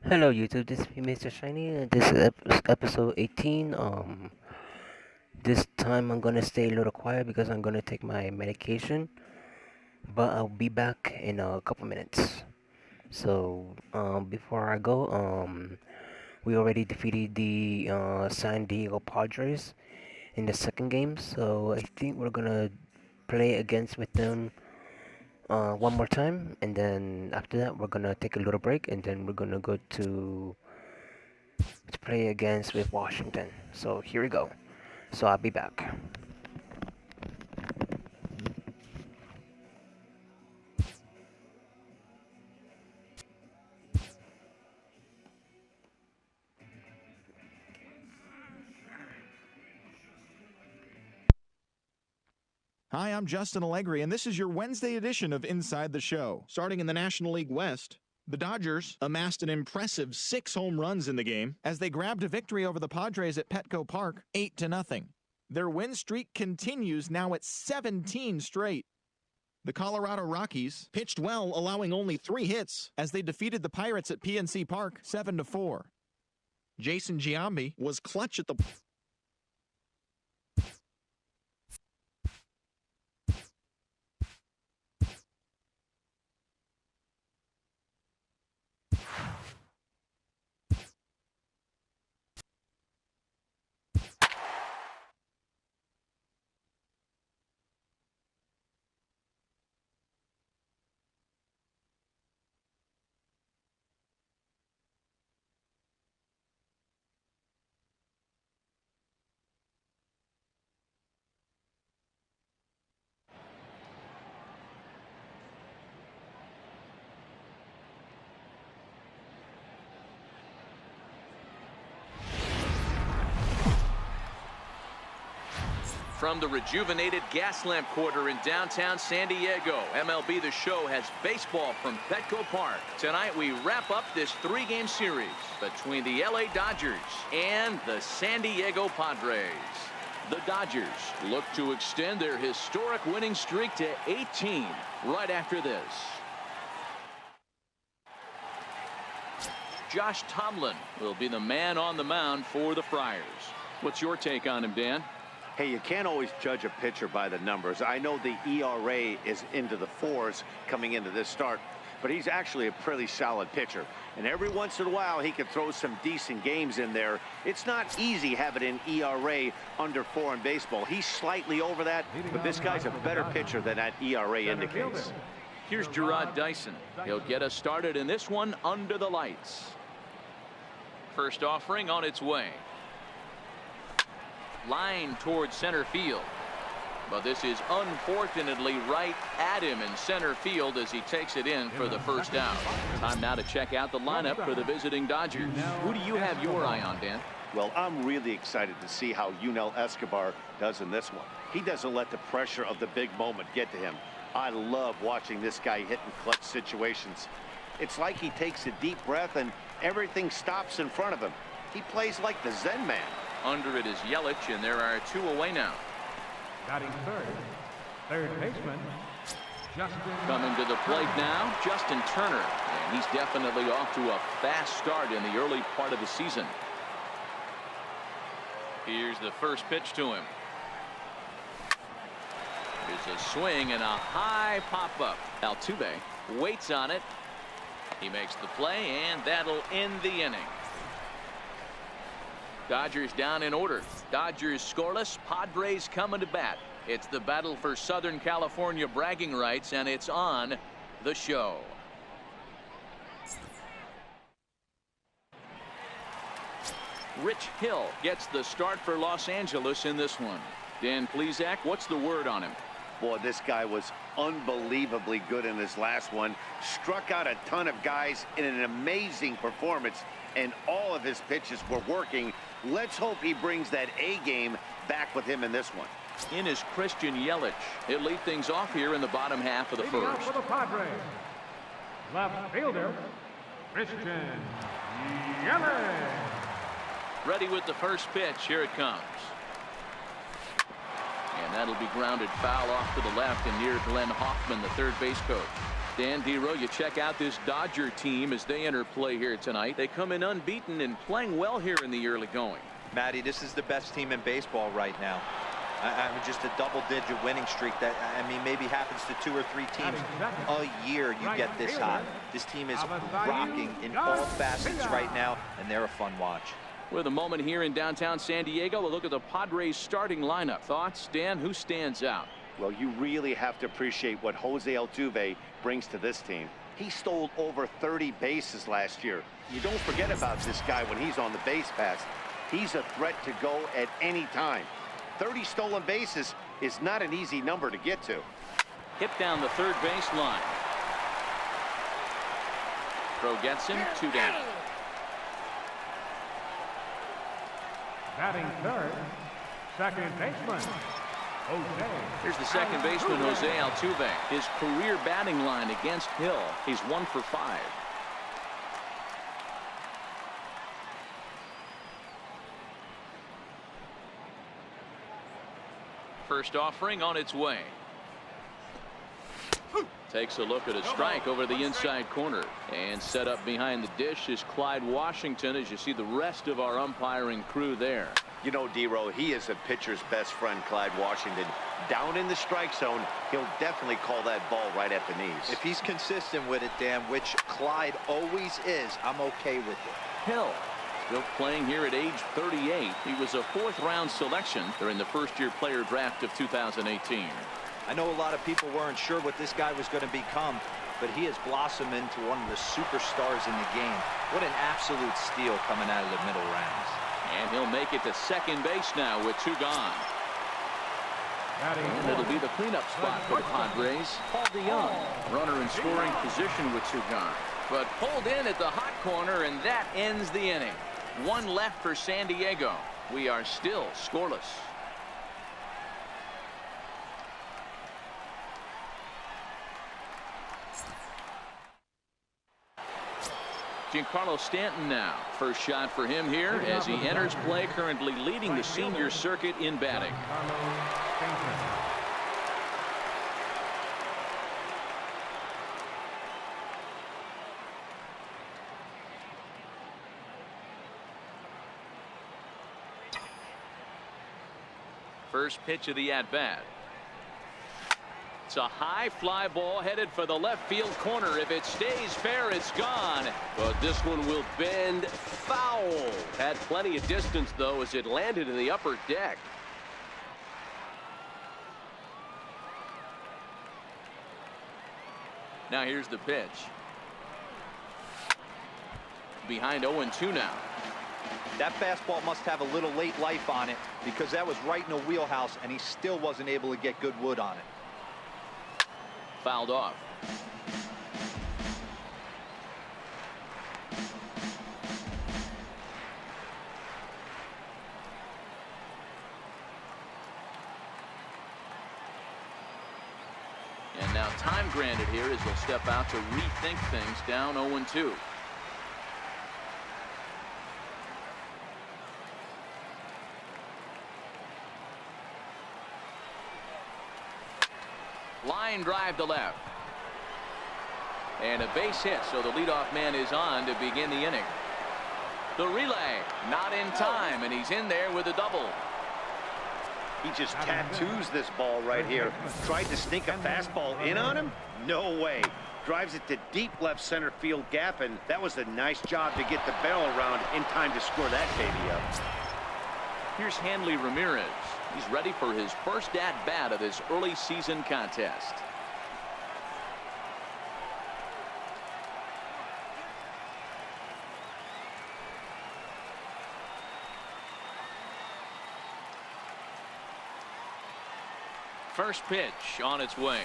Hello YouTube, this is me, Mr. Shiny, and this is episode 18. This time I'm gonna stay a little quiet because I'm gonna take my medication, but I'll be back in a couple minutes. So, before I go, we already defeated the San Diego Padres in the second game, so I think we're gonna play against with them one more time, and then after that we're gonna take a little break, and then we're gonna go to play against with Washington. So here we go. So I'll be back. Hi, I'm Justin Allegri, and this is your Wednesday edition of Inside the Show. Starting in the National League West, the Dodgers amassed an impressive 6 home runs in the game as they grabbed a victory over the Padres at Petco Park, 8-0. Their win streak continues now at 17 straight. The Colorado Rockies pitched well, allowing only 3 hits as they defeated the Pirates at PNC Park 7-4. Jason Giambi was clutch at the From the rejuvenated Gaslamp Quarter in downtown San Diego, MLB The Show has baseball from Petco Park. Tonight we wrap up this 3-game series between the LA Dodgers and the San Diego Padres. The Dodgers look to extend their historic winning streak to 18 right after this. Josh Tomlin will be the man on the mound for the Friars. What's your take on him, Dan? Hey, you can't always judge a pitcher by the numbers. I know the ERA is into the 4s coming into this start, but he's actually a pretty solid pitcher. And every once in a while, he can throw some decent games in there. It's not easy having an ERA under 4 in baseball. He's slightly over that, but this guy's a better pitcher than that ERA indicates. Here's Gerard Dyson. He'll get us started in this one under the lights. First offering on its way. Line towards center field, but this is unfortunately right at him in center field as he takes it in for the first out. Time now to check out the lineup for the visiting Dodgers. Who do you have your eye on, Dan? Well, I'm really excited to see how Yunel Escobar does in this one. He doesn't let the pressure of the big moment get to him. I love watching this guy hit in clutch situations. It's like he takes a deep breath and everything stops in front of him. He plays like the Zen man. Under it is Yelich, and there are 2 away now. Batting third baseman, Justin. Coming to the plate now, Justin Turner. And he's definitely off to a fast start in the early part of the season. Here's the first pitch to him. Here's a swing and a high pop-up. Altuve waits on it. He makes the play, and that'll end the inning. Dodgers down in order. Dodgers scoreless. Padres coming to bat. It's the battle for Southern California bragging rights, and it's on the show. Rich Hill gets the start for Los Angeles in this one. Dan Plesac, what's the word on him? Boy, this guy was unbelievably good in his last one. Struck out a ton of guys in an amazing performance, and all of his pitches were working. Let's hope he brings that A game back with him in this one. In is Christian Yelich. He'll lead things off here in the bottom half of the Leading off first. for the Padres, left fielder, Christian Yelich. Ready with the first pitch. Here it comes. And that'll be grounded foul off to the left and near Glenn Hoffman, the third base coach. Dan Dero, you check out this Dodger team as they enter play here tonight. They come in unbeaten and playing well here in the early going. Matty, this is the best team in baseball right now. I mean, just a double-digit winning streak that, I mean, maybe happens to 2 or 3 teams a year you get this hot. This team is rocking in all facets right now, and they're a fun watch. With a moment here in downtown San Diego, we'll look at the Padres starting lineup. Thoughts, Dan? Who stands out? Well, you really have to appreciate what Jose Altuve brings to this team. He stole over 30 bases last year. You don't forget about this guy when he's on the base pass. He's a threat to go at any time. 30 stolen bases is not an easy number to get to. Hit down the third base line. Throw gets him, 2 down. Batting third, second baseman, Jose. Here's the second baseman, Jose Altuve. His career batting line against Hill. He's 1 for 5. First offering on its way. Takes a look at a strike over the inside corner. And set up behind the dish is Clyde Washington, as you see the rest of our umpiring crew there. You know, Dero, he is a pitcher's best friend, Clyde Washington. Down in the strike zone, he'll definitely call that ball right at the knees. If he's consistent with it, Dan, which Clyde always is, I'm okay with it. Hill still playing here at age 38. He was a 4th-round selection during the first-year player draft of 2018. I know a lot of people weren't sure what this guy was going to become, but he has blossomed into one of the superstars in the game. What an absolute steal coming out of the middle rounds. And he'll make it to second base now with 2 gone. And it'll be the cleanup spot for the Padres. Paul DeYoung, runner in scoring position with 2 gone. But pulled in at the hot corner, and that ends the inning. 1 left for San Diego. We are still scoreless. Giancarlo Stanton now. First shot for him here as he enters play, currently leading the senior circuit in batting. First pitch of the at-bat. It's a high fly ball headed for the left field corner. If it stays fair, it's gone. But this one will bend foul. Had plenty of distance, though, as it landed in the upper deck. Now here's the pitch. Behind 0-2 now. That fastball must have a little late life on it, because that was right in the wheelhouse, and he still wasn't able to get good wood on it. Fouled off. And now time granted here as he'll step out to rethink things, down 0-2. Line drive to left. And a base hit, so the leadoff man is on to begin the inning. The relay, not in time, and he's in there with a double. He just tattoos this ball right here. Tried to sneak a fastball in on him? No way. Drives it to deep left center field gap, and that was a nice job to get the barrel around in time to score that baby up. Here's Hanley Ramirez. He's ready for his first at-bat of this early season contest. First pitch on its way.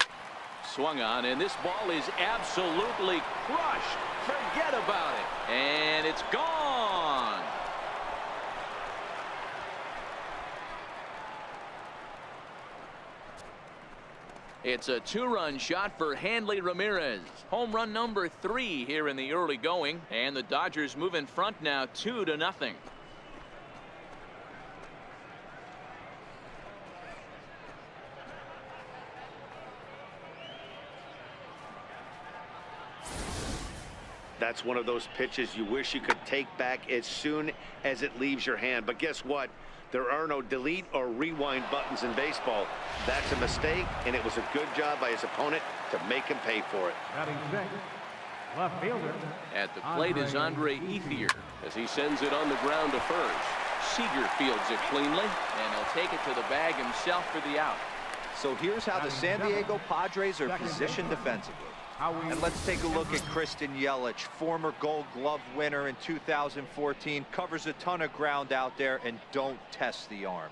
Swung on, and this ball is absolutely crushed. Forget about it. And it's gone. It's a 2-run shot for Hanley Ramirez. Home run number 3 here in the early going, and the Dodgers move in front now 2-0. That's one of those pitches you wish you could take back as soon as it leaves your hand. But guess what? There are no delete or rewind buttons in baseball. That's a mistake, and it was a good job by his opponent to make him pay for it. Batting sixth, left fielder. At the plate is Andre Ethier as he sends it on the ground to first. Seager fields it cleanly, and he'll take it to the bag himself for the out. So here's how the San Diego Padres are positioned defensively. And let's take a look at Christian Yelich, former Gold Glove winner in 2014, covers a ton of ground out there and don't test the arm.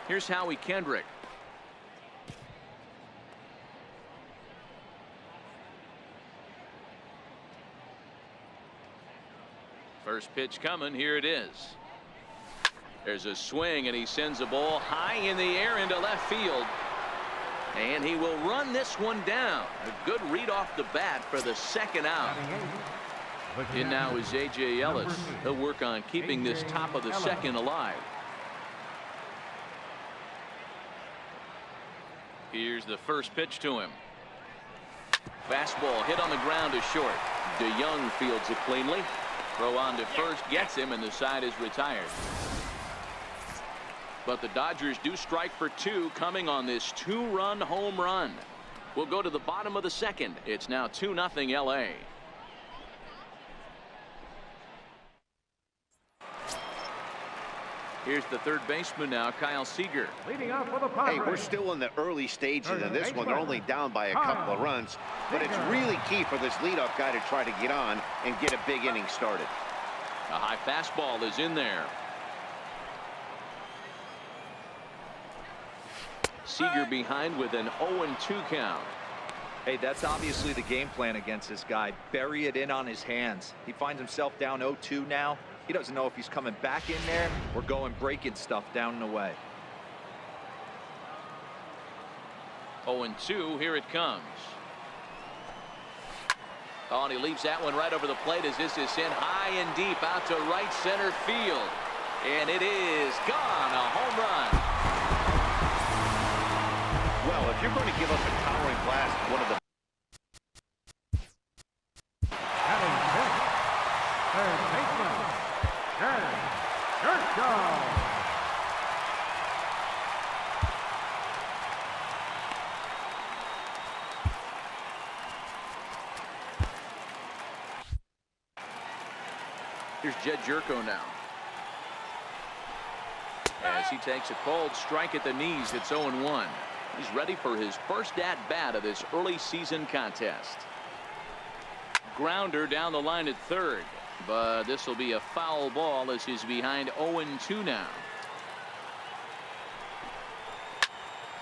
Here's Howie Kendrick. First pitch coming. Here it is. There's a swing, and he sends the ball high in the air into left field. And he will run this one down. A good read off the bat for the second out. In now is A.J. Ellis. He'll work on keeping this top of the second alive. Here's the first pitch to him. Fastball hit on the ground to short. DeYoung fields it cleanly. Throw on to first gets him, and the side is retired. But the Dodgers do strike for two coming on this two-run home run. We'll go to the bottom of the second. It's now 2-0 L.A. Here's the third baseman now, Kyle Seager. Leading off for the Padres. Hey, we're still in the early stages of this one. They're only down by a couple of runs, but it's really key for this leadoff guy to try to get on and get a big inning started. A high fastball is in there. Seager behind with an 0-2 count. Hey, that's obviously the game plan against this guy. Bury it in on his hands. He finds himself down 0-2 now. He doesn't know if he's coming back in there or going breaking stuff down and away. 0-2, here it comes. Oh, and he leaves that one right over the plate as this is sent high and deep out to right center field. And it is gone, a home run. Well, if you're going to give up a towering blast, one of the Batting sixth, third baseman, Kershaw. Here's Jed Jerko now. As he takes a cold strike at the knees, it's 0-1. He's ready for his first at-bat of this early season contest. Grounder down the line at third, but this will be a foul ball as he's behind 0-2 now.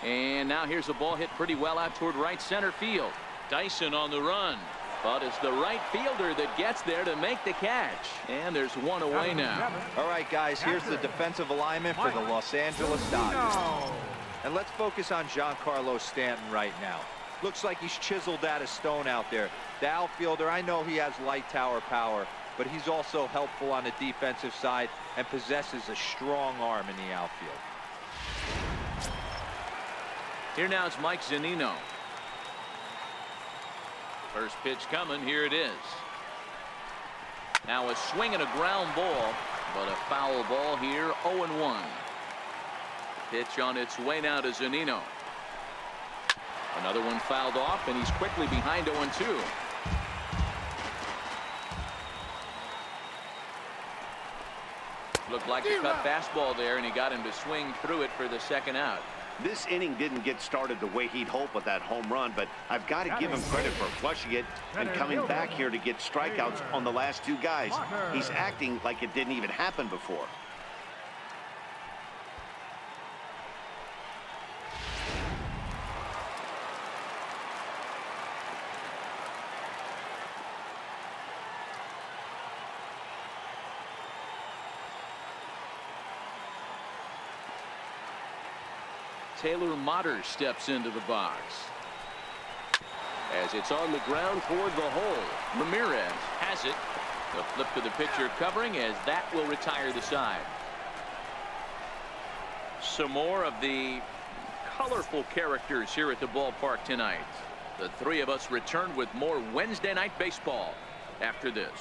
And now here's a ball hit pretty well out toward right center field. Dyson on the run, but it's the right fielder that gets there to make the catch. And there's one away now. All right, guys, here's the defensive alignment for the Los Angeles Dodgers. And let's focus on Giancarlo Stanton right now. Looks like he's chiseled out of stone out there. The outfielder, I know he has light tower power, but he's also helpful on the defensive side and possesses a strong arm in the outfield. Here now is Mike Zunino. First pitch coming. Here it is. Now a swing and a ground ball, but a foul ball here. 0-1. Pitch on its way now to Zunino. Another one fouled off, and he's quickly behind 0-2. Looked like a cut fastball there, and he got him to swing through it for the second out. This inning didn't get started the way he'd hoped with that home run, but I've got to give him credit for flushing it and coming back here to get strikeouts on the last two guys. He's acting like it didn't even happen before. Taylor Motter steps into the box. As it's on the ground toward the hole. Ramirez has it. The flip to the pitcher covering as that will retire the side. Some more of the colorful characters here at the ballpark tonight. The three of us return with more Wednesday night baseball after this.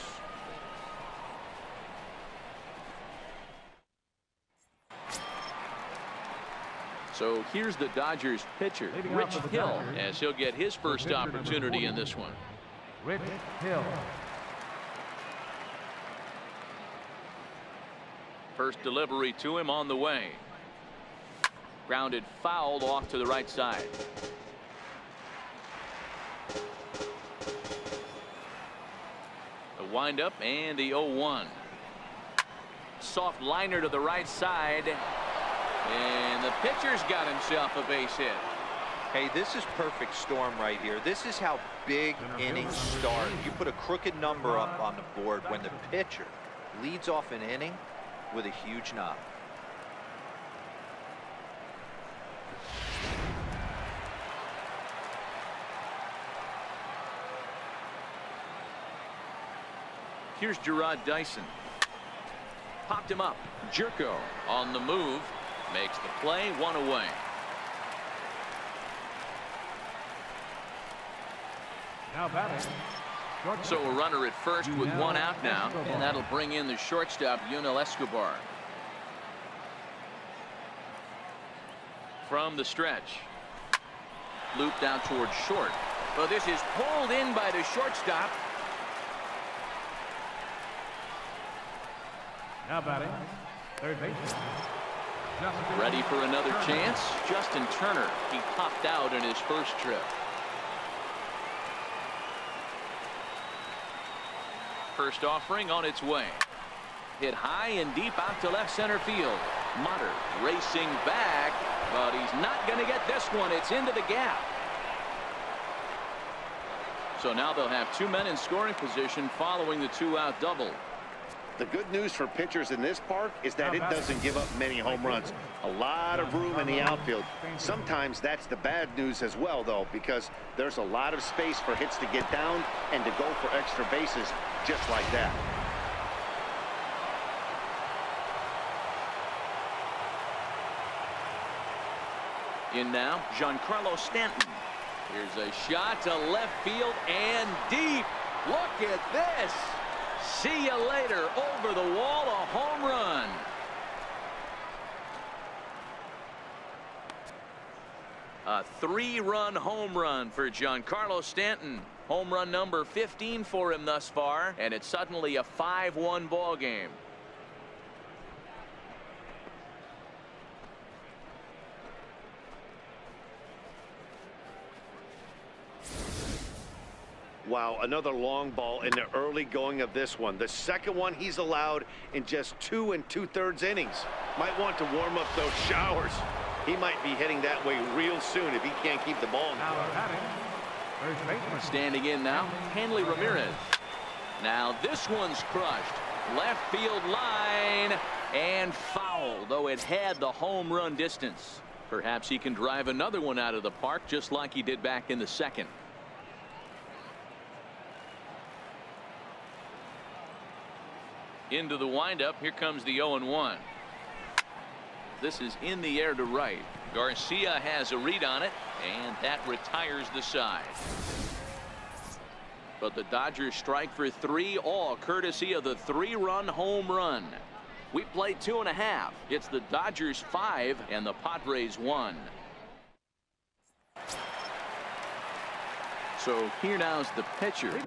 So here's the Dodgers pitcher, Rich Hill, as he'll get his first opportunity in this one. Rich Hill. First delivery to him on the way. Grounded foul off to the right side. The windup and the 0-1. Soft liner to the right side. And the pitcher's got himself a base hit. Hey, this is perfect storm right here. This is how big innings start. You put a crooked number up on the board when the pitcher leads off an inning with a huge knock. Here's Gerard Dyson. Popped him up. Jerko on the move. Makes the play, one away. Now batting. So a runner at first with one out now, and that'll bring in the shortstop, Yunel Escobar. From the stretch. Looped out towards short. Well, this is pulled in by the shortstop. Now batting. Third baseman. Ready for another chance. Justin Turner. He popped out in his first trip. First offering on its way. Hit high and deep out to left center field. Motter racing back, but he's not going to get this one. It's into the gap. So now they'll have two men in scoring position following the two-out double. The good news for pitchers in this park is that it doesn't give up many home runs. A lot of room in the outfield. Sometimes that's the bad news as well, though, because there's a lot of space for hits to get down and to go for extra bases just like that. In now, Giancarlo Stanton. Here's a shot to left field and deep. Look at this. See you later. Over the wall, a home run. A three-run home run for Giancarlo Stanton. Home run number 15 for him thus far, and it's suddenly a 5-1 ball game. Wow, another long ball in the early going of this one. The second one he's allowed in just 2 2/3 innings. Might want to warm up those showers. He might be heading that way real soon if he can't keep the ball in the Now park. batting. First baseman. Standing in now, Hanley Ramirez. Now this one's crushed. Left field line and foul, though it had the home run distance. Perhaps he can drive another one out of the park just like he did back in the second. Into the windup. Here comes the 0-1. This is in the air to right. Garcia has a read on it, and that retires the side. But the Dodgers strike for 3, all courtesy of the 3-run home run. We played 2.5. It's the Dodgers 5 and the Padres 1. So here now's the pitcher.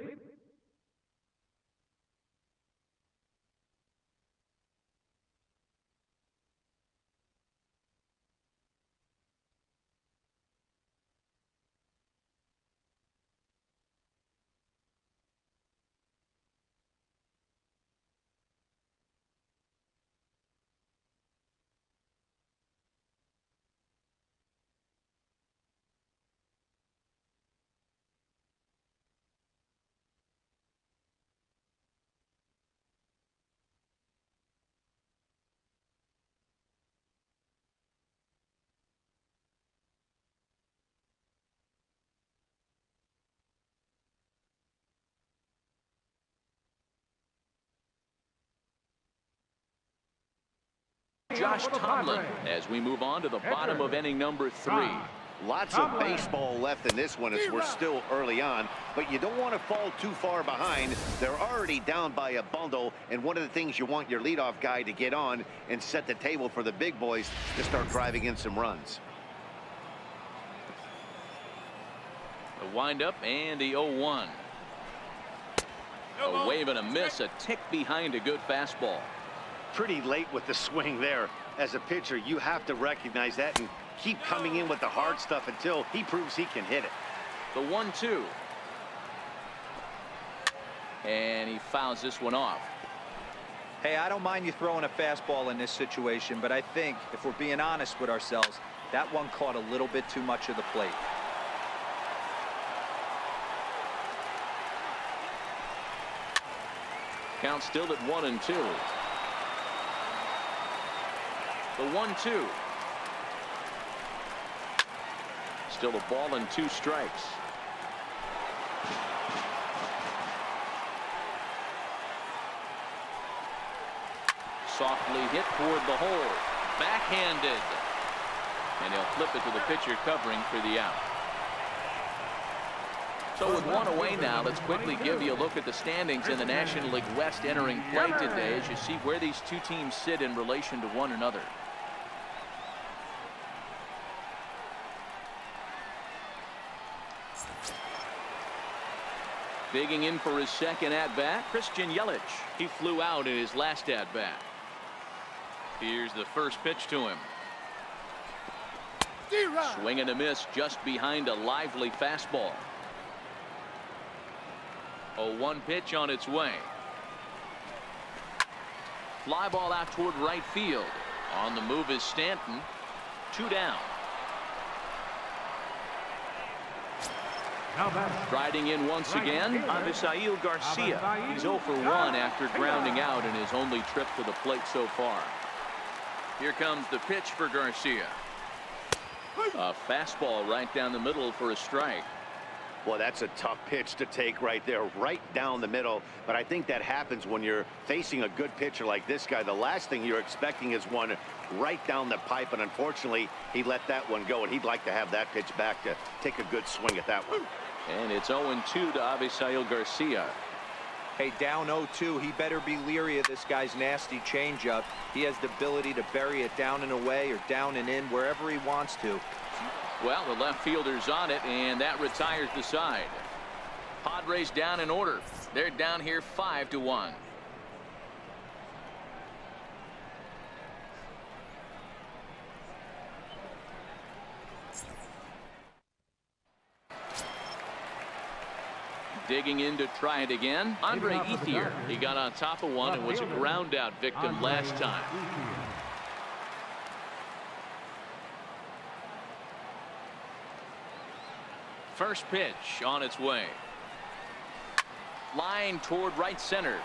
Josh Tomlin as we move on to the bottom of inning number 3. Lots of baseball left in this one as we're still early on, but you don't want to fall too far behind. They're already down by a bundle, and one of the things you want your leadoff guy to get on and set the table for the big boys to start driving in some runs. The windup and the 0-1. A wave and a miss, a tick behind a good fastball. Pretty late with the swing there. As a pitcher, you have to recognize that and keep coming in with the hard stuff until he proves he can hit it. The 1-2. And he fouls this one off. Hey, I don't mind you throwing a fastball in this situation, but I think if we're being honest with ourselves, that one caught a little bit too much of the plate. Count still at 1-2. The 1-2. Still a ball and 2 strikes. Softly hit toward the hole. Backhanded. And he'll flip it to the pitcher covering for the out. So with one away now, let's quickly give you a look at the standings in the National League West entering play today as you see where these two teams sit in relation to one another. Digging in for his second at-bat, Christian Yelich. He flew out in his last at-bat. Here's the first pitch to him. Swing and a miss just behind a lively fastball. 0-1 pitch on its way. Fly ball out toward right field. On the move is Stanton. 2 down. Striding in once again, Avisail Garcia. He's 0 for 1 after grounding out in his only trip to the plate so far. Here comes the pitch for Garcia. A fastball right down the middle for a strike. Well, that's a tough pitch to take right there, right down the middle. But I think that happens when you're facing a good pitcher like this guy. The last thing you're expecting is one right down the pipe, and unfortunately, he let that one go, and he'd like to have that pitch back to take a good swing at that one. And it's 0-2 to Avisail Garcia. Hey, down 0-2, he better be leery of this guy's nasty changeup. He has the ability to bury it down and away or down and in wherever he wants to. Well, the left fielder's on it, and that retires the side. Padres down in order. They're down here 5-1. Digging in to try it again, Andre Ethier. He got on top of one and was a ground out victim last time. First pitch on its way. Line toward right center.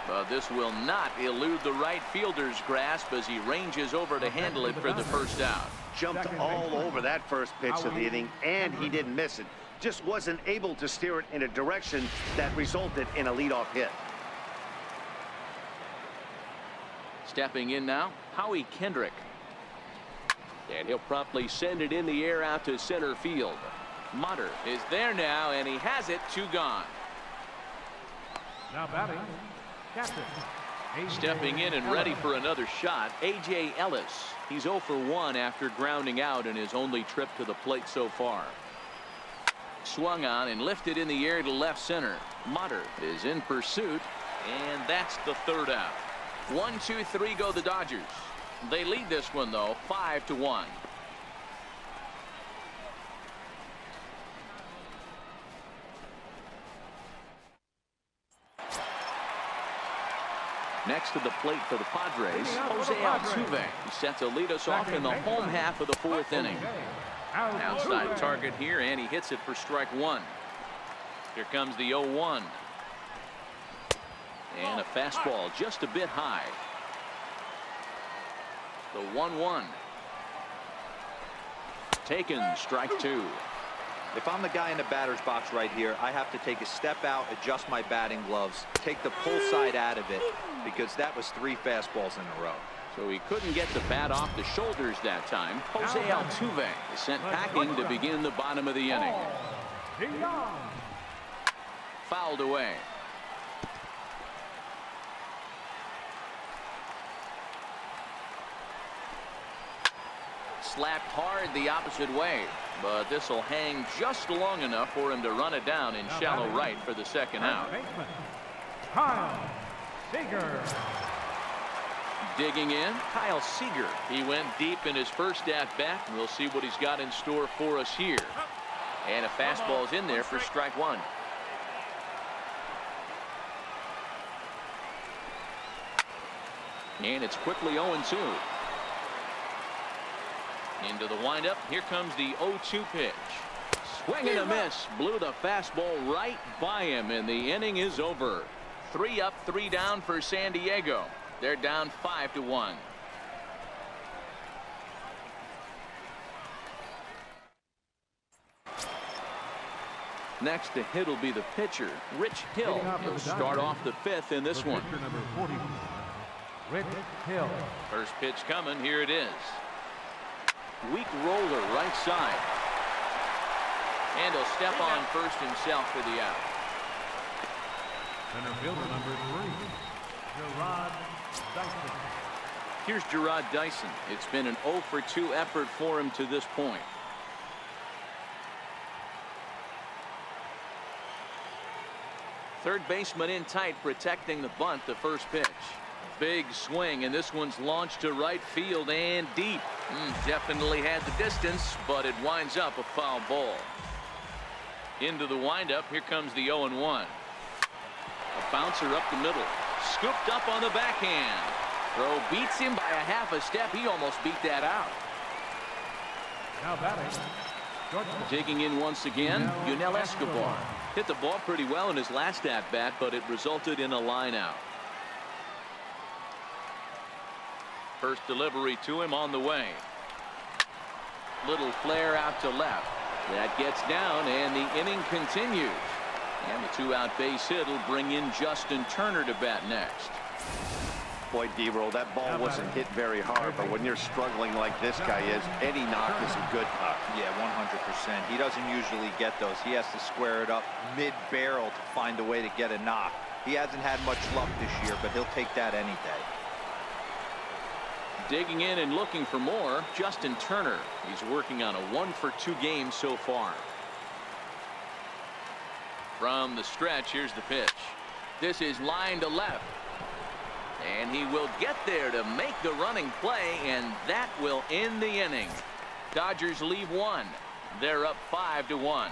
But this will not elude the right fielder's grasp as he ranges over to handle it for the first out. Jumped all over that first pitch of the inning, and he didn't miss it. Just wasn't able to steer it in a direction that resulted in a leadoff hit. Stepping in now, Howie Kendrick. And he'll promptly send it in the air out to center field. Motter is there now, and he has it. 2 gone. Now batting, captain. Stepping in and ready for another shot, A.J. Ellis. He's 0 for 1 after grounding out in his only trip to the plate so far. Swung on and lifted in the air to left center. Motter is in pursuit, and that's the 3rd out. 1, 2, 3 go the Dodgers. They lead this one, though, 5-1. Next to the plate for the Padres, Jose Altuve. He set to lead us off in the home half of the 4th inning. Outside target here, and he hits it for strike 1. Here comes the 0-1. And a fastball just a bit high. The 1-1. Taken, strike 2. If I'm the guy in the batter's box right here, I have to take a step out, adjust my batting gloves, take the pull side out of it, because that was 3 fastballs in a row. So he couldn't get the bat off the shoulders that time. Jose Altuve is sent packing to begin the bottom of the inning. Fouled away. Slapped hard the opposite way, but this will hang just long enough for him to run it down in shallow right for the second out. Kyle Seager. Digging in, Kyle Seager. He went deep in his first at-bat, and we'll see what he's got in store for us here. And a fastball's in there for strike one. And it's quickly 0-2. Into the windup. Here comes the 0-2 pitch. Swing and a miss. Blew the fastball right by him, and the inning is over. 3 up, 3 down for San Diego. They're down 5-1. Next to hit will be the pitcher, Rich Hill. He'll start off the 5th in this one. Number 40, Rich Hill. First pitch coming. Here it is. Weak roller right side. And he'll step on first himself for the out. Center fielder number 3, Gerard Dyson. Here's Gerard Dyson. It's been an 0-for-2 effort for him to this point. Third baseman in tight, protecting the bunt. The first pitch. Big swing, and this one's launched to right field and deep. Definitely had the distance, but it winds up a foul ball. Into the windup. Here comes the 0-1. A bouncer up the middle. Scooped up on the backhand. Throw beats him by a half a step. He almost beat that out. Now batting. Digging in once again, Yunel Escobar. Hit the ball pretty well in his last at-bat, but it resulted in a line out. First delivery to him on the way. Little flare out to left. That gets down, and the inning continues. And the 2-out base hit will bring in Justin Turner to bat next. Boy, D-Roll, that ball wasn't hit very hard, but when you're struggling like this guy is, any knock is a good knock. Yeah, 100%. He doesn't usually get those. He has to square it up mid-barrel to find a way to get a knock. He hasn't had much luck this year, but he'll take that any day. Digging in and looking for more, Justin Turner. He's working on a 1-for-2 game so far. From the stretch, here's the pitch. This is line to left. And he will get there to make the running play, and that will end the inning. Dodgers leave 1. They're up 5-1.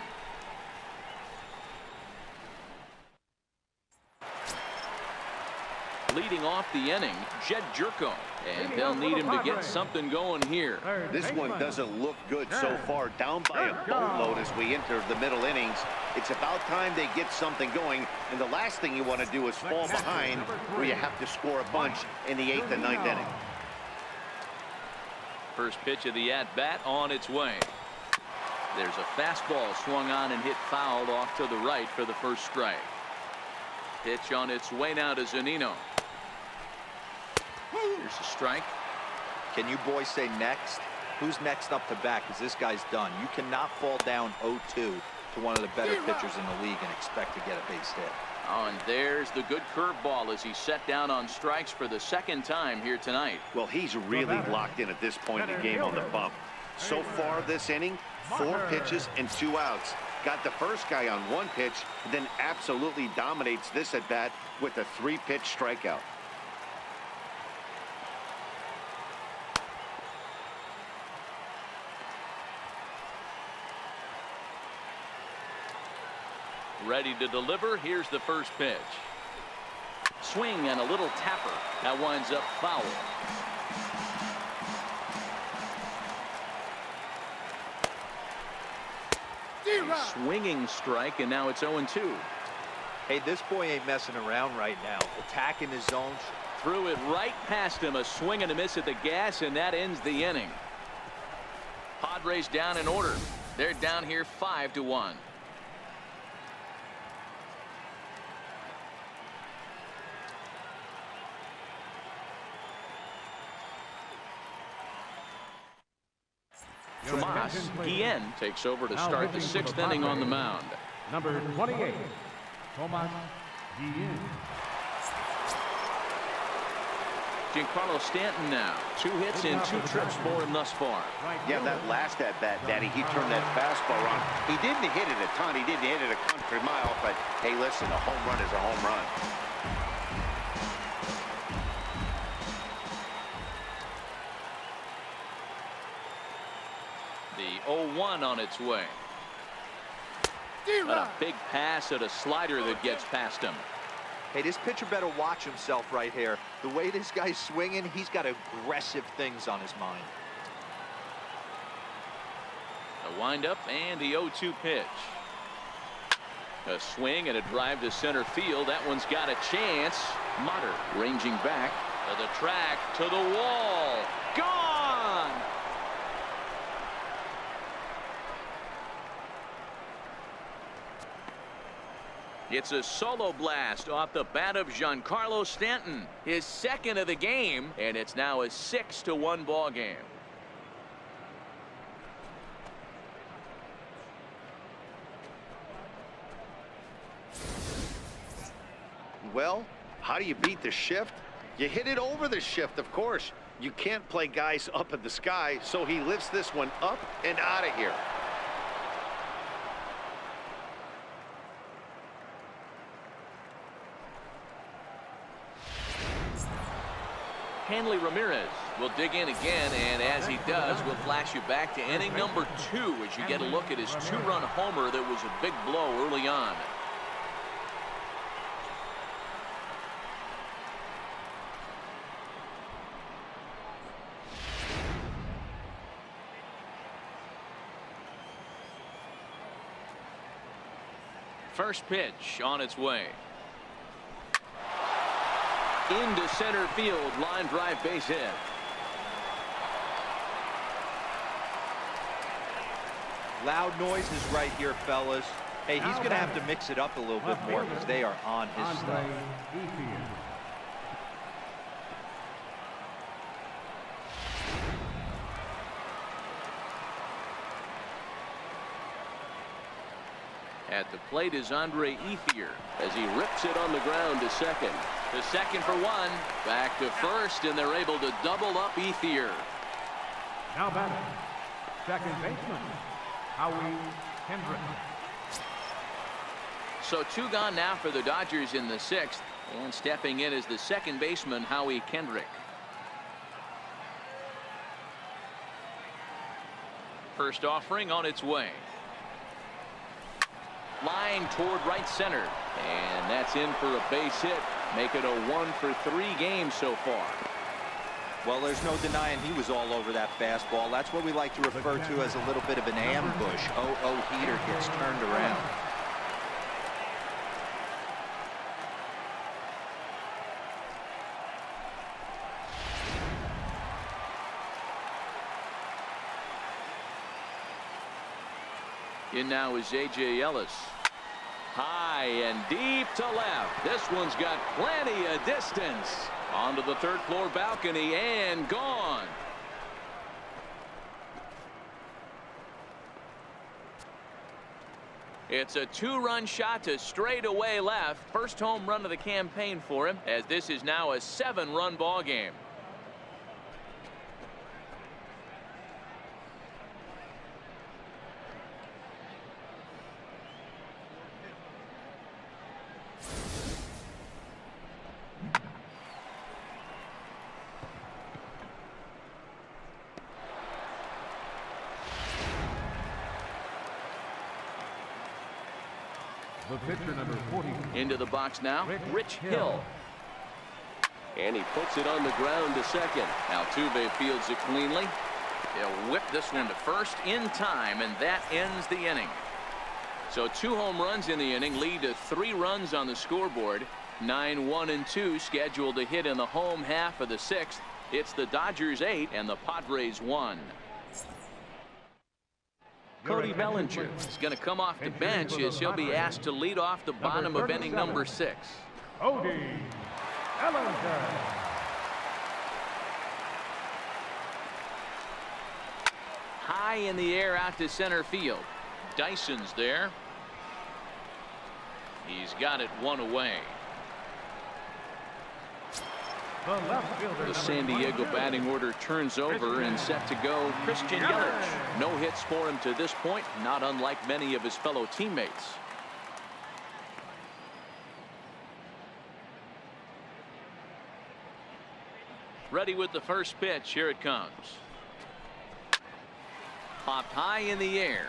Leading off the inning, Jed Jerko, and they'll need him to get something going here. This one doesn't look good so far. Down by a boatload as we enter the middle innings. It's about time they get something going, and the last thing you want to do is fall behind where you have to score a bunch in the 8th and 9th inning. First pitch of the at-bat on its way. There's a fastball swung on and hit fouled off to the right for the first strike. Pitch on its way now to Zunino. Here's a strike. Can you boys say next? Who's next up to bat? Because this guy's done. You cannot fall down 0-2 to one of the better pitchers in the league and expect to get a base hit. Oh, and there's the good curveball as he's set down on strikes for the second time here tonight. Well, he's really locked in at this point in the game on the bump. So far this inning, 4 pitches and 2 outs. Got the first guy on 1 pitch, then absolutely dominates this at bat with a 3-pitch strikeout. Ready to deliver. Here's the first pitch. Swing and a little tapper. That winds up foul. Swinging strike, and now it's 0-2. Hey, this boy ain't messing around right now. Attacking his zone. Threw it right past him. A swing and a miss at the gas, and that ends the inning. Padres down in order. They're down here 5-1. Tomas Guillen takes over to start the 6th inning on the mound. Number 28, Tomas Guillen. Giancarlo Stanton now. 2 hits and 2 trips for him thus far. Yeah, that last at-bat, Daddy, he turned that fastball on. He didn't hit it a ton. He didn't hit it a country mile, but hey, listen, a home run is a home run. The 0-1 on its way. And a big pass at a slider that gets past him. Hey, this pitcher better watch himself right here. The way this guy's swinging, he's got aggressive things on his mind. A windup and the 0-2 pitch. A swing and a drive to center field. That one's got a chance. Motter ranging back to the track, to the wall. Gone! It's a solo blast off the bat of Giancarlo Stanton, his 2nd of the game, and it's now a 6-1 ball game. Well, how do you beat the shift? You hit it over the shift, of course. You can't play guys up in the sky, so he lifts this one up and out of here. Hanley Ramirez will dig in again, and as he does, we'll flash you back to inning number 2 as you get a look at his 2-run homer that was a big blow early on. First pitch on its way. Into center field, line drive, base hit. Loud noises right here, fellas. Hey, he's going to have to mix it up a little bit more because they are on his stuff. At the plate is Andre Ethier as he rips it on the ground to second. To second for 1. Back to first, and they're able to double up Ethier. Now batting, second baseman, Howie Kendrick. So 2 gone now for the Dodgers in the 6th, and stepping in is the second baseman, Howie Kendrick. First offering on its way. Line toward right center, and that's in for a base hit. Make it a 1-for-3 game so far. Well, there's no denying he was all over that fastball. That's what we like to refer to as a little bit of an ambush. 0-0 heater gets turned around. In now is A.J. Ellis. High and deep to left. This one's got plenty of distance. Onto the 3rd floor balcony and gone. It's a 2-run shot to straightaway left. First home run of the campaign for him, as this is now a 7-run ball game. The pitcher, number 40. Into the box now, Rich Hill. And he puts it on the ground to second. Altuve fields it cleanly. They'll whip this one to first in time, and that ends the inning. So 2 home runs in the inning lead to 3 runs on the scoreboard. 9-1-2 scheduled to hit in the home half of the 6th. It's the Dodgers 8 and the Padres 1. Cody Bellinger is going to come off the bench as he'll be asked to lead off the bottom of inning number 6. Cody Bellinger. High high in the air out to center field. Dyson's there. He's got it one away. The San Diego batting order turns over and set to go. Christian Yelich. No hits for him to this point, not unlike many of his fellow teammates. Ready with the first pitch. Here it comes. Popped high in the air.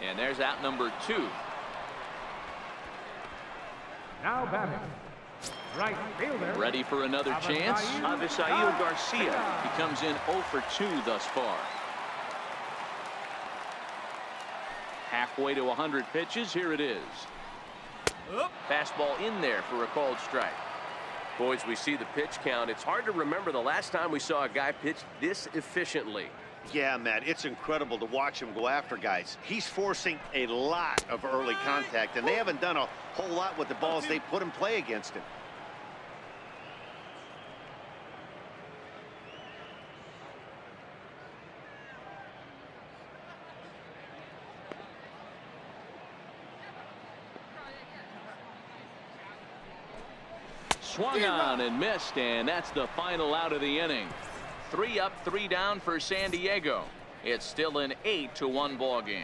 And there's out number 2. Now batting. Right fielder. Ready for another chance. Avisail Garcia. He comes in 0 for 2 thus far. Halfway to 100 pitches. Here it is. Fastball in there for a called strike. Boys, we see the pitch count. It's hard to remember the last time we saw a guy pitch this efficiently. Yeah, Matt, it's incredible to watch him go after guys. He's forcing a lot of early contact, and they haven't done a whole lot with the balls they put in play against him. Swung on and missed, and that's the final out of the inning. 3 up, 3 down for San Diego. It's still an 8-1 ball game.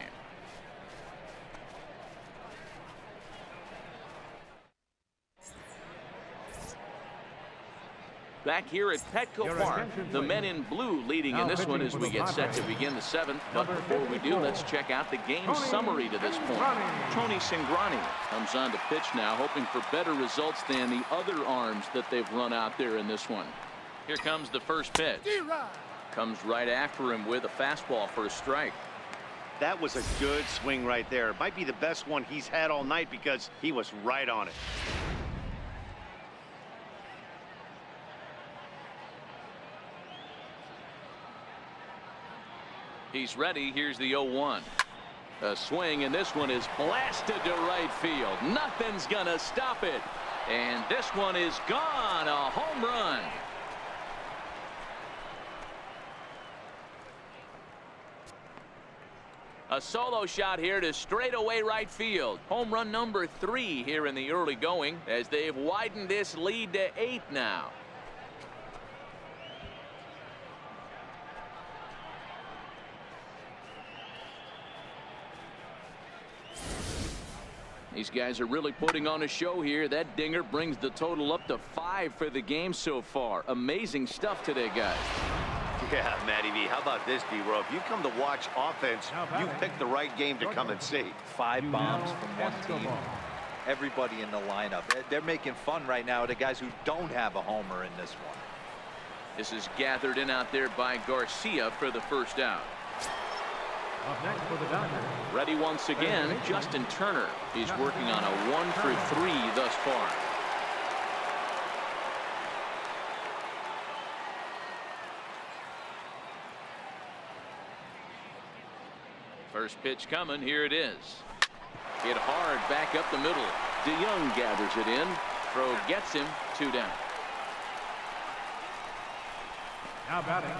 Back here at Petco Park, the men in blue leading in this one as we get set to begin the 7th. But before we do, let's check out the game summary to this point. Tony Cingrani comes on to pitch now, hoping for better results than the other arms that they've run out there in this one. Here comes the first pitch. Comes right after him with a fastball for a strike. That was a good swing right there. It might be the best one he's had all night because he was right on it. He's ready. Here's the 0-1. A swing, and this one is blasted to right field. Nothing's gonna stop it. And this one is gone. A home run. A solo shot here to straightaway right field. Home run number 3 here in the early going as they've widened this lead to 8 now. These guys are really putting on a show here. That dinger brings the total up to 5 for the game so far. Amazing stuff today, guys. Yeah, Matty V, how about this, D-Row? If you come to watch offense, you picked the right game to come and see. 5 bombs from one team. Everybody in the lineup. They're making fun right now of the guys who don't have a homer in this one. This is gathered in out there by Garcia for the first out. Up next for the Dodgers. Ready once again, Justin Turner. He's working on a 1 for 3 thus far. First pitch coming. Here it is. Hit hard back up the middle. DeYoung gathers it in. Throw gets him. 2 down. Now batting.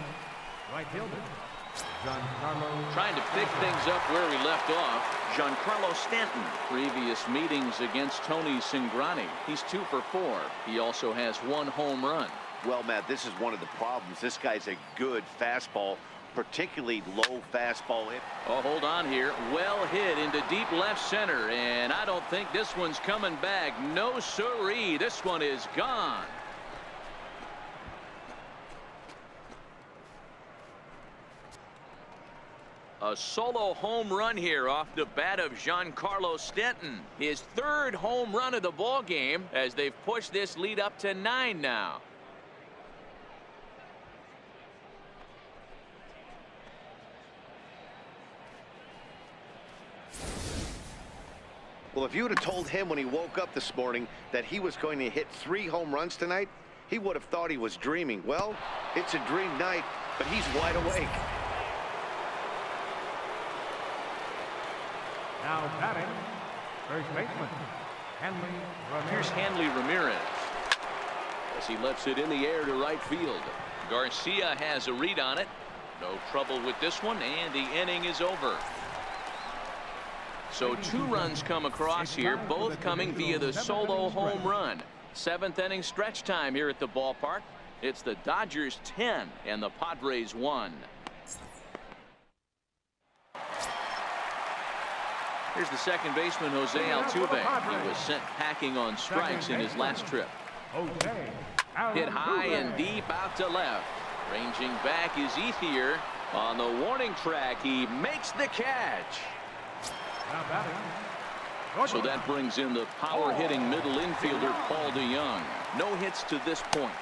Right fielder. Giancarlo. Trying to pick things up where he left off. Giancarlo Stanton. Previous meetings against Tony Cingrani. He's 2 for 4. He also has 1 home run. Well, Matt, this is one of the problems. This guy's a good fastball, particularly low fastball. Oh, hold on here. Well hit into deep left center, and I don't think this one's coming back. No siree. This one is gone. A solo home run here off the bat of Giancarlo Stanton. His 3rd home run of the ball game as they've pushed this lead up to 9 now. Well, if you would have told him when he woke up this morning that he was going to hit 3 home runs tonight, he would have thought he was dreaming. Well, it's a dream night, but he's wide awake. Now batting. First baseman. Hanley Ramirez. Here's Hanley Ramirez as he lets it in the air to right field. Garcia has a read on it. No trouble with this one, and the inning is over. So 2 runs come across here, both coming via the solo home run. 7th inning stretch time here at the ballpark. It's the Dodgers 10 and the Padres 1. Here's the second baseman, Jose Altuve. He was sent packing on strikes in his last trip. Hit high and deep out to left. Ranging back is Ethier. On the warning track, he makes the catch. So that brings in the power-hitting middle infielder, Paul DeYoung. No hits to this point.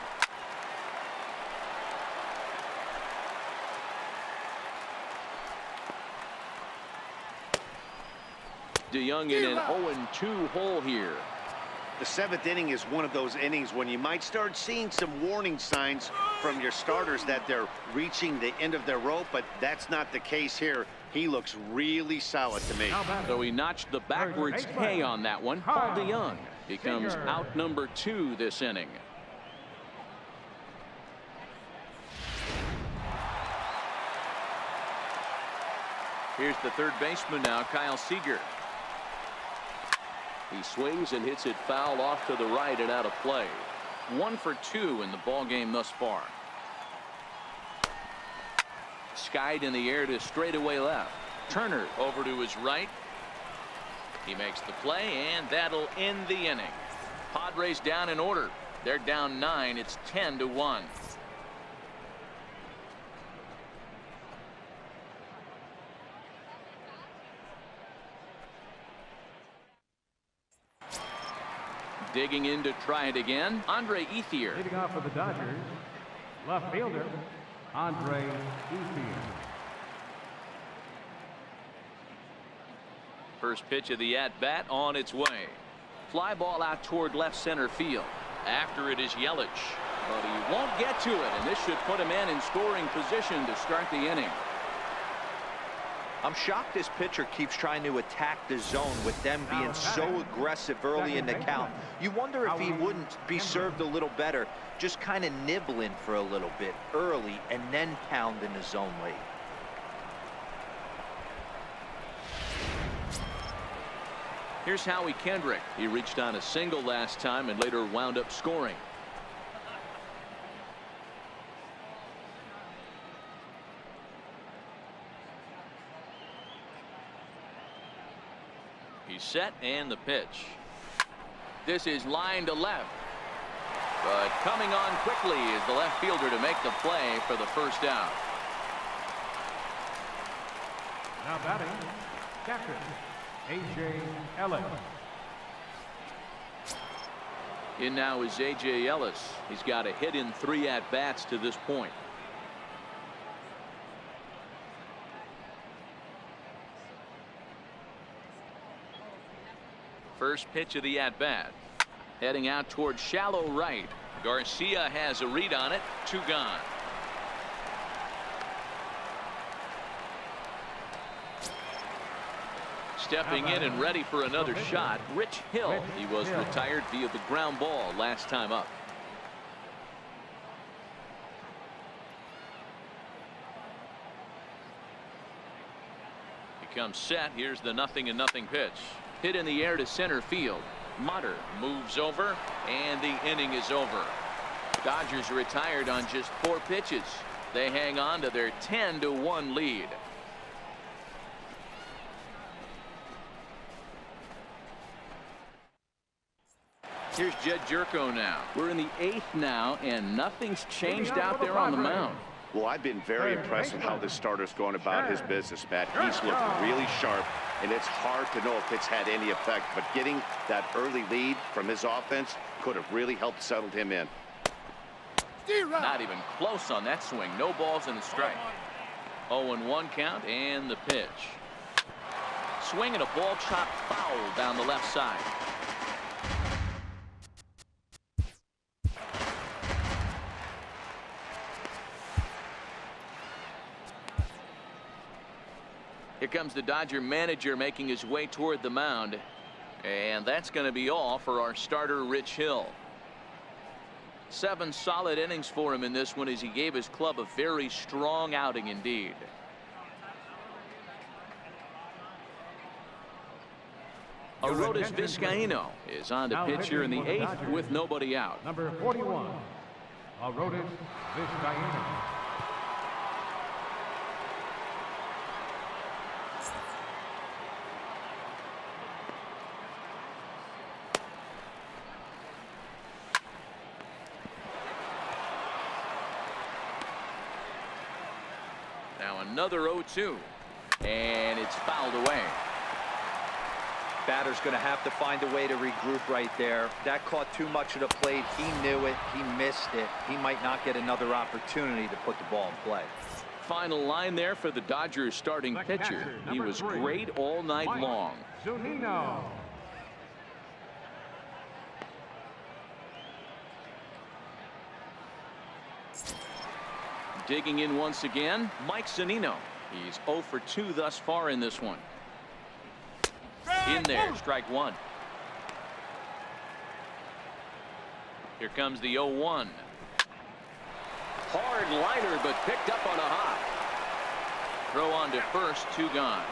DeYoung in an 0-2 hole here. The 7th inning is one of those innings when you might start seeing some warning signs from your starters that they're reaching the end of their rope, but that's not the case here. He looks really solid to me. So he notched the backwards K on that one. Paul DeYoung becomes out number 2 this inning. Here's the third baseman now, Kyle Seager. He swings and hits it foul off to the right and out of play. 1 for 2 in the ball game thus far. Skied in the air to straightaway left. Turner over to his right. He makes the play, and that'll end the inning. Padres down in order. They're down 9. It's 10-1. Digging in to try it again, Andre Ethier. Leading off for the Dodgers, left fielder, Andre Ethier. First pitch of the at-bat on its way. Fly ball out toward left center field. After it is Yelich, but he won't get to it, and this should put him in scoring position to start the inning. I'm shocked this pitcher keeps trying to attack the zone with them being so aggressive early in the count. You wonder if he wouldn't be served a little better, just kind of nibbling for a little bit early and then pounding the zone late. Here's Howie Kendrick. He reached on a single last time and later wound up scoring. He's set, and the pitch. This is line to left. But coming on quickly is the left fielder to make the play for the first out. Now batting, captain, A.J. Ellis. In now is A.J. Ellis. He's got a hit in 3 at-bats to this point. First pitch of the at-bat. Heading out toward shallow right. Garcia has a read on it. 2 gone. Stepping in and ready for another shot, Rich Hill. He was retired via the ground ball last time up. He comes set. Here's the 0-0 pitch. Hit in the air to center field. Mutter moves over, and the inning is over. Dodgers retired on just 4 pitches. They hang on to their 10-1 lead. Here's Jed Jerko now. We're in the 8th now, and nothing's changed out there on the mound. Well, I've been very impressed with how this starter's going about his business, Matt. He's looked really sharp, and it's hard to know if it's had any effect, but getting that early lead from his offense could have really helped settle him in. Not even close on that swing. No balls in the strike. 0-1 count, and the pitch. Swinging a ball chopped foul down the left side. Here comes the Dodger manager making his way toward the mound. And that's going to be all for our starter, Rich Hill. 7 solid innings for him in this one as he gave his club a very strong outing indeed. Arodys Vizcaíno is on to pitcher in the 8th with nobody out. Number 41, Arodys Vizcaíno. Now another 0-2, and it's fouled away. Batter's going to have to find a way to regroup right there. That caught too much of the plate. He knew it. He missed it. He might not get another opportunity to put the ball in play. Final line there for the Dodgers starting pitcher. He was great all night long. Zunino. Digging in once again, Mike Zunino. He's 0 for 2 thus far in this one. In there, strike 1. Here comes the 0-1. Hard liner, but picked up on a hop. Throw on to first, 2 gone.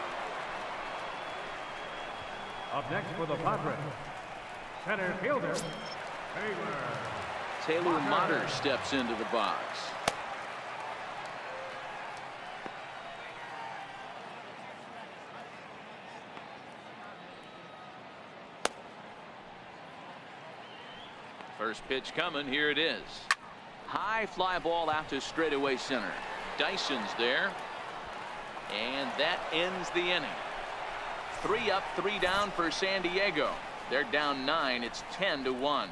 Up next for the Padres, center fielder, Taylor Motter steps into the box. First pitch coming. Here it is. High fly ball out to straightaway center. Dyson's there. And that ends the inning. 3 up, 3 down for San Diego. They're down 9. It's 10-1.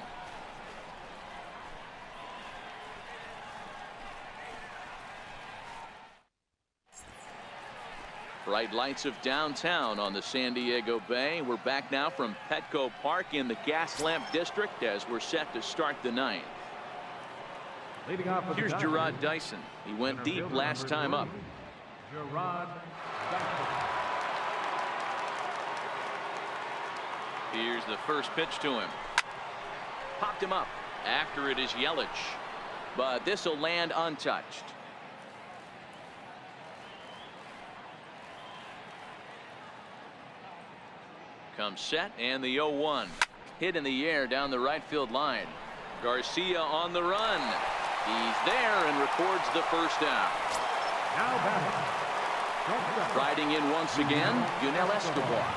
Bright lights of downtown on the San Diego Bay. We're back now from Petco Park in the Gaslamp District as we're set to start the 9th. leading off for the Here's Dodgers, Gerard Dyson. He went center deep fielder last number time 3, up. Gerard Dyson. Here's the first pitch to him. Popped him up. After it is Yelich. But this will land untouched. Comes set, and the 0-1. Hit in the air down the right field line. Garcia on the run. He's there and records the first out. Now batting, Riding in once again, Yunel Escobar.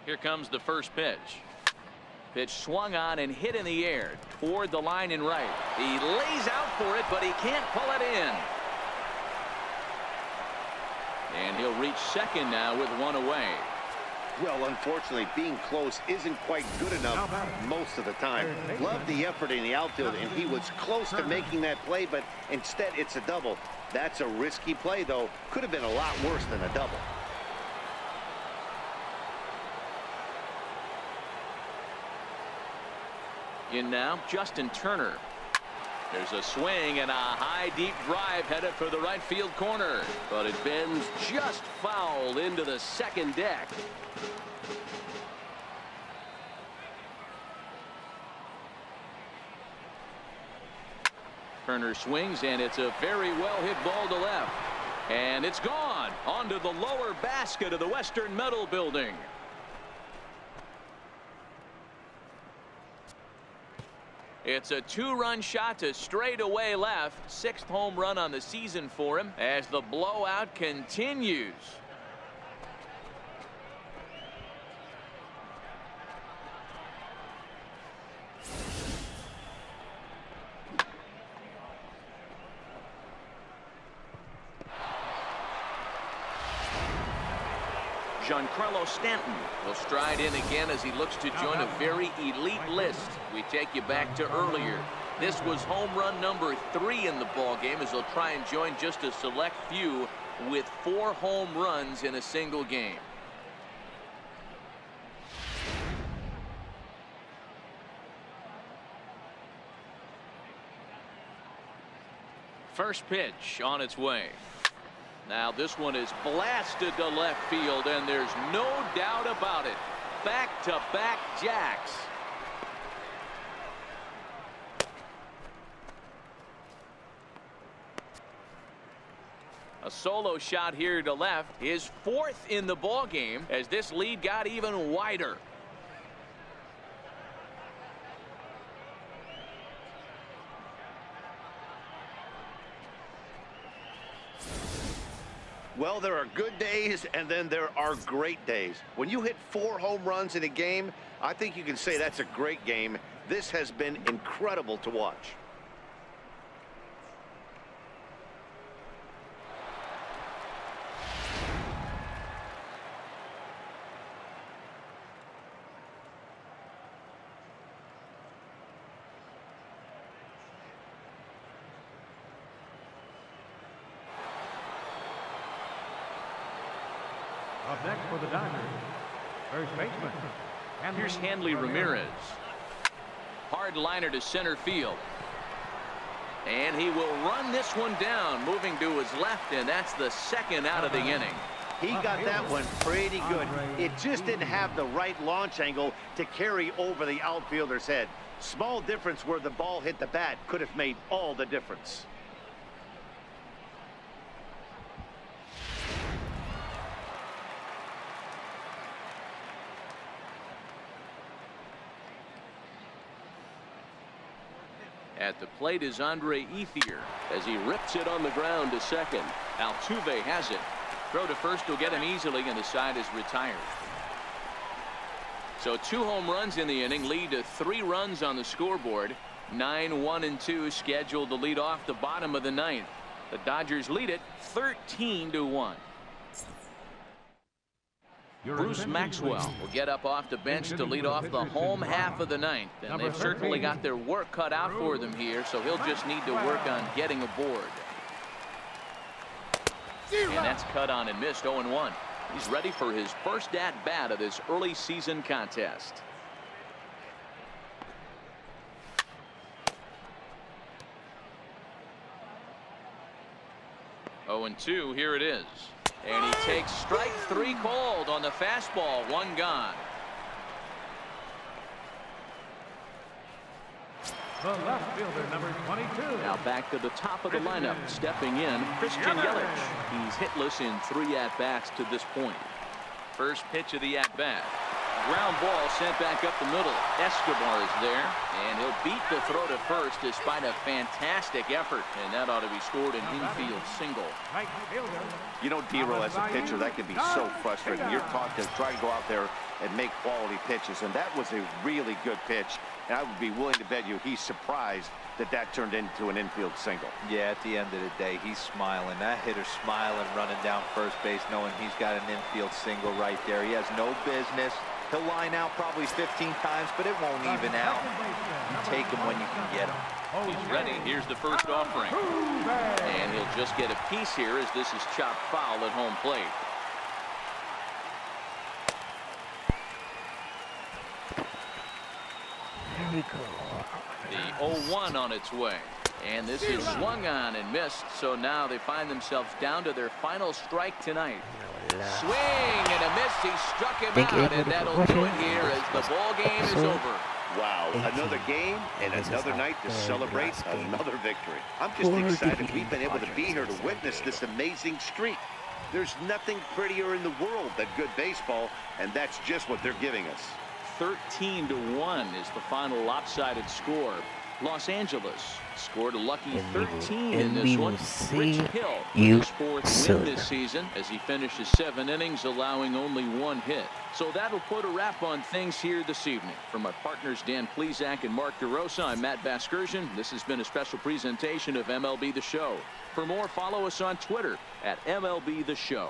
Here comes the first pitch. Pitch swung on and hit in the air toward the line and right. He lays out for it, but he can't pull it in. And he'll reach second now with 1 away. Well, unfortunately, being close isn't quite good enough most of the time. Love the effort in the outfield, and he was close to making that play, but instead it's a double. That's a risky play, though. Could have been a lot worse than a double. In now, Justin Turner. There's a swing and a high deep drive headed for the right field corner, but it bends just foul into the second deck. Turner swings, and it's a very well hit ball to left, and it's gone onto the lower basket of the Western Metal Building. It's a 2-run shot to straightaway left. 6th home run on the season for him as the blowout continues. Giancarlo Stanton will stride in again as he looks to join a very elite list. We take you back to earlier. This was home run number 3 in the ball game as he'll try and join just a select few with 4 home runs in a single game. First pitch on its way. Now this one is blasted to left field, and there's no doubt about it. Back-to-back jacks. A solo shot here to left, his 4th in the ball game as this lead got even wider. Well, there are good days and then there are great days. When you hit 4 home runs in a game, I think you can say that's a great game. This has been incredible to watch. Up next for the Dodgers, first baseman. Here's Hanley Ramirez. Hard liner to center field. And he will run this one down, moving to his left, and that's the 2nd out of the inning. He got that one pretty good. It just didn't have the right launch angle to carry over the outfielder's head. Small difference where the ball hit the bat could have made all the difference. At the plate is Andre Ethier as he rips it on the ground to second. Altuve has it. Throw to first will get him easily, and the side is retired. So 2 home runs in the inning lead to 3 runs on the scoreboard. 9, 1, and 2 scheduled to lead off the bottom of the 9th. The Dodgers lead it 13-1. Bruce Maxwell will get up off the bench to lead off the home half of the 9th. And they've certainly got their work cut out for them here, so he'll just need to work on getting aboard. And that's cut on and missed. 0-1. He's ready for his first at-bat of this early season contest. 0-2. Here it is. And he takes strike 3 called on the fastball. 1 gone. The left fielder, number 22. Now back to the top of the lineup, stepping in, Christian Yelich. He's hitless in 3 at-bats to this point. First pitch of the at-bat. Ground ball sent back up the middle. Escobar is there, and he'll beat the throw to first despite a fantastic effort, and that ought to be scored an infield single. Right fielder. You know, D-Roll, as a pitcher, that can be so frustrating. You're taught to try to go out there and make quality pitches, and that was a really good pitch. And I would be willing to bet you he's surprised that that turned into an infield single. Yeah, at the end of the day, he's smiling. That hitter's smiling, running down first base, knowing he's got an infield single right there. He has no business. He'll line out probably 15 times, but it won't even out. You take him when you can get him. He's ready. Here's the first offering. And he'll just get a piece here as this is chopped foul at home plate. Here we go. The 0-1 on its way. And this is swung on and missed, so now they find themselves down to their final strike tonight. Swing and a miss. He struck him out, and that'll do it here as the ball game is over. Wow, another game and another night to celebrate another victory. I'm just excited we've been able to be here to witness this amazing streak. There's nothing prettier in the world than good baseball, and that's just what they're giving us. 13-1 is the final lopsided score. Los Angeles scored a lucky 13 in this one. Rich Hill with his 4th win this season as he finishes 7 innings, allowing only 1 hit. So that'll put a wrap on things here this evening. For my partners Dan Plesac and Mark DeRosa, I'm Matt Vasgersian. This has been a special presentation of MLB The Show. For more, follow us on Twitter at MLB The Show.